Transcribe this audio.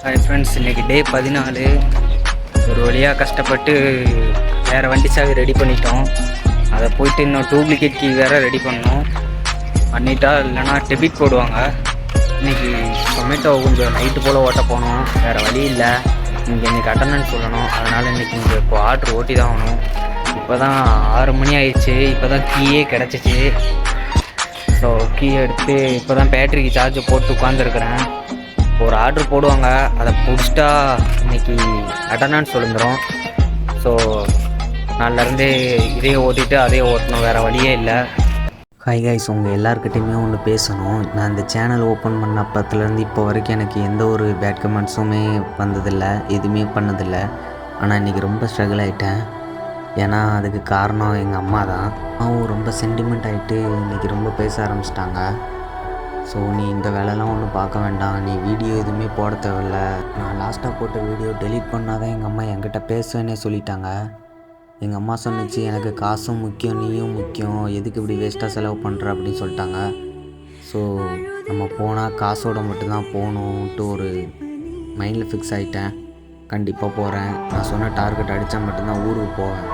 Hi friends, இன்றைக்கி டே 14. ஒரு வழியாக கஷ்டப்பட்டு வேறு வண்டி சாவி ரெடி பண்ணிட்டோம். அதை போயிட்டு இன்னும் டூப்ளிகேட் கீ வேறு ரெடி பண்ணோம். பண்ணிட்டா இல்லைனா டெபிட் போடுவாங்க. இன்றைக்கி டொமேட்டோ கொஞ்சம் நைட்டு போல் ஓட்ட போனோம். வேறு வழி இல்லை, இன்றைக்கி அட்டண்டன்ஸ் சொல்லணும். அதனால் இன்றைக்கி இங்கே இப்போ ஆர்டர் ஓட்டி தான் ஆகணும். இப்போ தான் 6 மணி ஆயிடுச்சு. இப்போ தான் கீயே கிடச்சிச்சு. ஸோ கீ எடுத்து இப்போ தான் பேட்டரிக்கு சார்ஜ் போட்டு உட்காந்துருக்குறேன். ஒரு ஆர்டர் போடுவாங்க, அதை பிடிச்சிட்டா இன்றைக்கி அட்டண்டன்ஸ் விழுந்துடும். ஸோ நாளிலேருந்து இதே ஓட்டிட்டு அதே ஓட்டணும், வேறு வழியே இல்லை. ஹாய் கைஸ், உங்கள் எல்லாருக்கிட்டையுமே ஒன்று பேசணும். நான் இந்த சேனல் ஓப்பன் பண்ண அப்பத்துலேருந்து இப்போ வரைக்கும் எனக்கு எந்த ஒரு பேட் கமெண்ட்ஸுமே வந்ததில்லை, எதுவுமே பண்ணதில்லை. ஆனால் இன்றைக்கி ரொம்ப ஸ்ட்ரகிள் ஆகிட்டேன். ஏன்னா அதுக்கு காரணம் எங்கள் அம்மா தான். அம்மாவும் ரொம்ப சென்டிமெண்ட் ஆகிட்டு இன்றைக்கி ரொம்ப பேச ஆரம்பிச்சிட்டாங்க. ஸோ நீ இந்த வேலைலாம் ஒன்றும் பார்க்க வேண்டாம், நீ வீடியோ எதுவுமே போட தேவையில்ல. நான் லாஸ்ட்டாக போட்ட வீடியோ டெலீட் பண்ணால் தான் எங்கள் அம்மா என்கிட்ட பேசுவேன்னே சொல்லிட்டாங்க. எங்கள் அம்மா சொன்னிச்சு, எனக்கு காசும் முக்கியம், நீயும் முக்கியம், எதுக்கு இப்படி வேஸ்ட்டாக செலவு பண்ணுற அப்படின்னு சொல்லிட்டாங்க. ஸோ நம்ம போனால் காசோடு மட்டும்தான் போகணுன்ட்டு ஒரு மைண்டில் ஃபிக்ஸ் ஆகிட்டேன். கண்டிப்பாக போகிறேன். நான் சொன்ன டார்கெட் அடித்தா மட்டும்தான் ஊருக்கு போவேன்.